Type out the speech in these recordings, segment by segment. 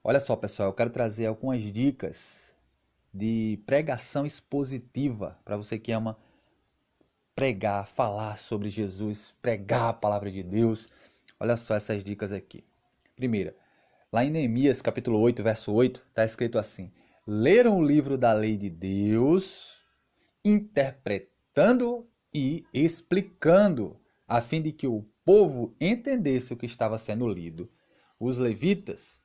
Olha só, pessoal, eu quero trazer algumas dicas de pregação expositiva para você que ama pregar, falar sobre Jesus, pregar a palavra de Deus. Olha só essas dicas aqui. Primeira, lá em Neemias, capítulo 8, verso 8, está escrito assim: leram o livro da lei de Deus, interpretando e explicando, a fim de que o povo entendesse o que estava sendo lido. Os levitas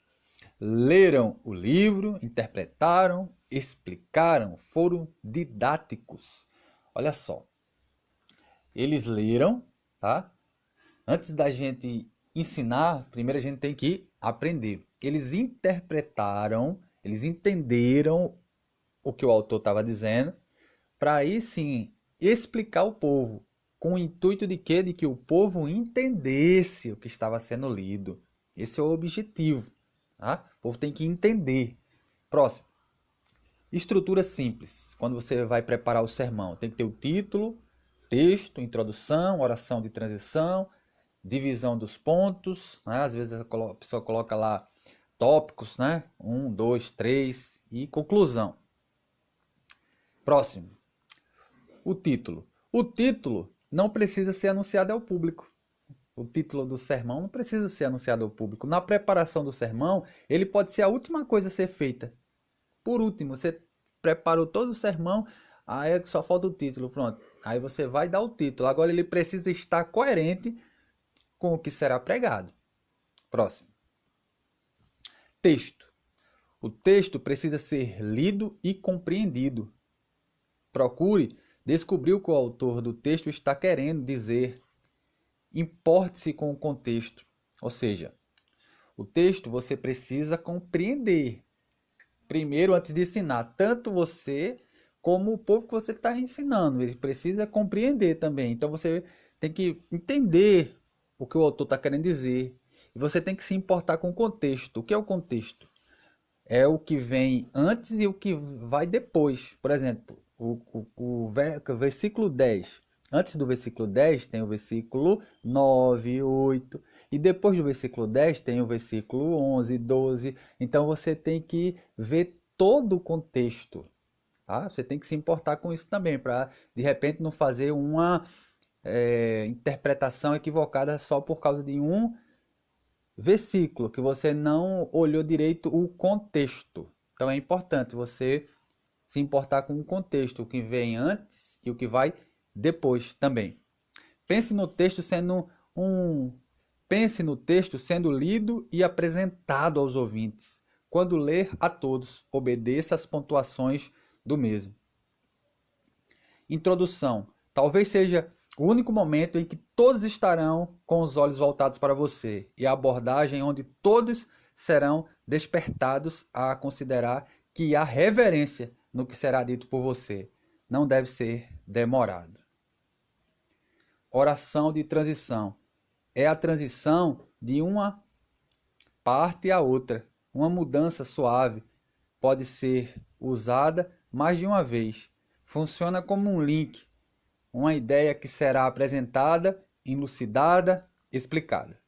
leram o livro, interpretaram, explicaram, foram didáticos. Olha só, eles leram, tá? Antes da gente ensinar, primeiro a gente tem que aprender. Eles interpretaram, eles entenderam o que o autor estava dizendo, para aí sim explicar ao povo, com o intuito de quê? De que o povo entendesse o que estava sendo lido. Esse é o objetivo. Tá? O povo tem que entender. Próximo. Estrutura simples. Quando você vai preparar o sermão, tem que ter o título, texto, introdução, oração de transição, divisão dos pontos. Né? Às vezes a pessoa coloca lá tópicos, né? 1, 2, 3 e conclusão. Próximo. O título. O título não precisa ser anunciado ao público. O título do sermão não precisa ser anunciado ao público. Na preparação do sermão, ele pode ser a última coisa a ser feita. Por último, você preparou todo o sermão, aí só falta o título, pronto. Aí você vai dar o título. Agora ele precisa estar coerente com o que será pregado. Próximo. Texto. O texto precisa ser lido e compreendido. Procure descobrir o que o autor do texto está querendo dizer. Importe-se com o contexto. Ou seja, o texto você precisa compreender. Primeiro, antes de ensinar, tanto você como o povo que você está ensinando. Ele precisa compreender também. Então você tem que entender o que o autor está querendo dizer. E você tem que se importar com o contexto. O que é o contexto? É o que vem antes e o que vai depois. Por exemplo, o versículo 10. Antes do versículo 10 tem o versículo 9, 8. E depois do versículo 10 tem o versículo 11, 12. Então você tem que ver todo o contexto. Tá? Você tem que se importar com isso também, para de repente não fazer uma interpretação equivocada só por causa de um versículo, que você não olhou direito o contexto. Então é importante você se importar com o contexto, o que vem antes e o que vai depois também. Pense no texto sendo pense no texto sendo lido e apresentado aos ouvintes. Quando ler a todos, obedeça às pontuações do mesmo. Introdução. Talvez seja o único momento em que todos estarão com os olhos voltados para você, e a abordagem onde todos serão despertados a considerar que há reverência no que será dito por você. Não deve ser demorado. Oração de transição. É a transição de uma parte à outra. Uma mudança suave pode ser usada mais de uma vez. Funciona como um link, uma ideia que será apresentada, elucidada, explicada.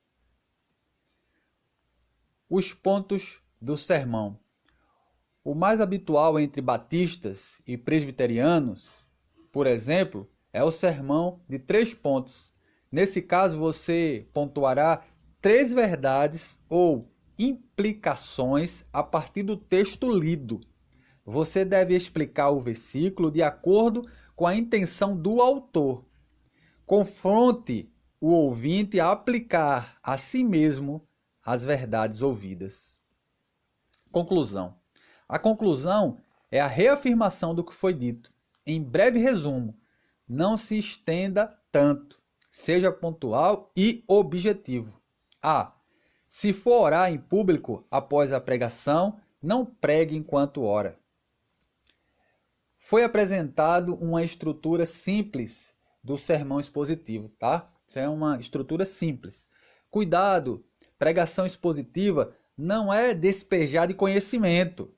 Os pontos do sermão. O mais habitual entre batistas e presbiterianos, por exemplo, é o sermão de 3 pontos. Nesse caso, você pontuará 3 verdades ou implicações a partir do texto lido. Você deve explicar o versículo de acordo com a intenção do autor. Confronte o ouvinte a aplicar a si mesmo as verdades ouvidas. Conclusão. A conclusão é a reafirmação do que foi dito. Em breve resumo, não se estenda tanto. Seja pontual e objetivo. A. Se for orar em público após a pregação, não pregue enquanto ora. Foi apresentado uma estrutura simples do sermão expositivo, tá? Isso é uma estrutura simples. Cuidado, pregação expositiva não é despejar de conhecimento.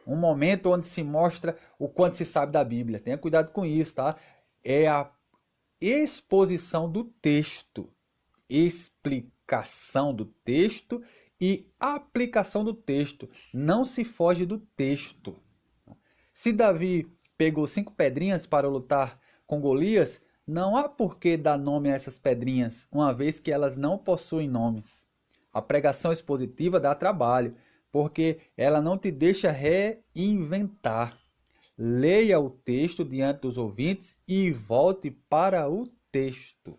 Um momento onde se mostra o quanto se sabe da Bíblia. Tenha cuidado com isso, tá? É a exposição do texto, explicação do texto e aplicação do texto. Não se foge do texto. Se Davi pegou 5 pedrinhas para lutar com Golias, não há por que dar nome a essas pedrinhas, uma vez que elas não possuem nomes. A pregação expositiva dá trabalho, porque ela não te deixa reinventar. Leia o texto diante dos ouvintes e volte para o texto.